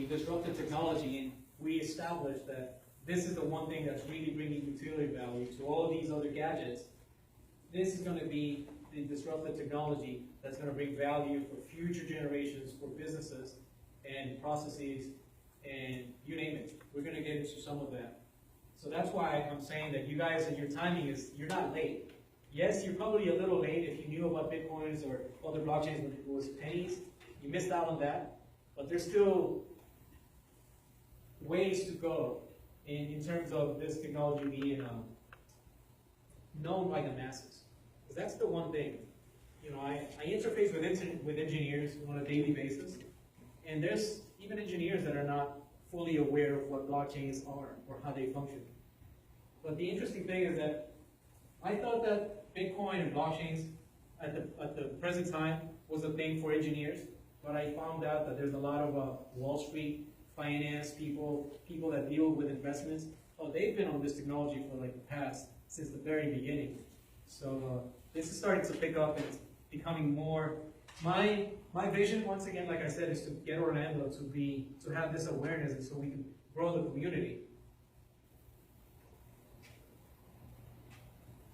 the disruptive technology, and we established that this is the one thing that's really bringing utility value to all these other gadgets. This is going to be the disruptive technology that's going to bring value for future generations, for businesses and processes, and you name it. We're going to get into some of that. So that's why I'm saying that you guys and your timing is, you're not late. Yes, you're probably a little late if you knew about Bitcoins or other blockchains when it was pennies. You missed out on that. But there's still ways to go in terms of this technology being known by the masses. Because that's the one thing. You know, I interface with engineers on a daily basis, and there's even engineers that are not fully aware of what blockchains are or how they function. But the interesting thing is that I thought that Bitcoin and blockchains at the present time was a thing for engineers, but I found out that there's a lot of Wall Street finance people that deal with investments. Oh, they've been on this technology for like the past, since the very beginning. So this is starting to pick up and it's becoming more. My vision, once again, like I said, is to get Orlando to have this awareness, and so we can grow the community.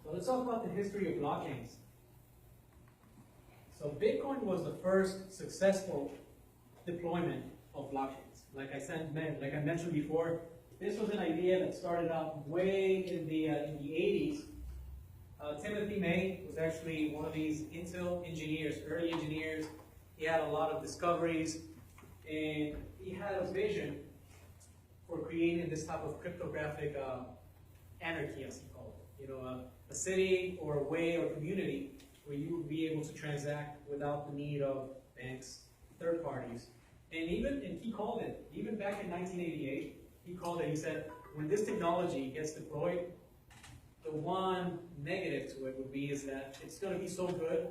So let's talk about the history of blockchains. So Bitcoin was the first successful deployment of blockchains. Like I mentioned before, this was an idea that started out way in the 80s. Timothy May was actually one of these Intel engineers, early engineers. He had a lot of discoveries, and he had a vision for creating this type of cryptographic anarchy, as he called it. You know, a city or a way or community where you would be able to transact without the need of banks, third parties. And he called it, even back in 1988, he called it, he said, when this technology gets deployed, the one negative to it would be is that it's going to be so good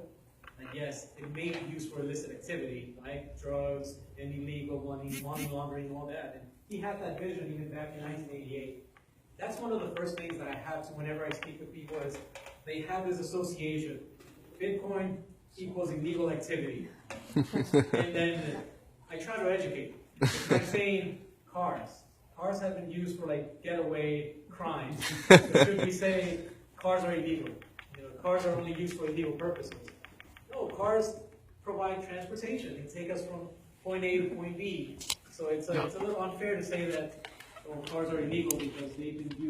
that yes, it may be used for illicit activity, like drugs and illegal money laundering, all that. And he had that vision even back in 1988. That's one of the first things that I have to whenever I speak with people is they have this association. Bitcoin equals illegal activity. And then I try to educate. It's like saying cars. Cars have been used for like getaway crimes. Should we say cars are illegal? You know, cars are only used for illegal purposes. No, cars provide transportation. They take us from point A to point B. So it's a little unfair to say that cars are illegal because they've been used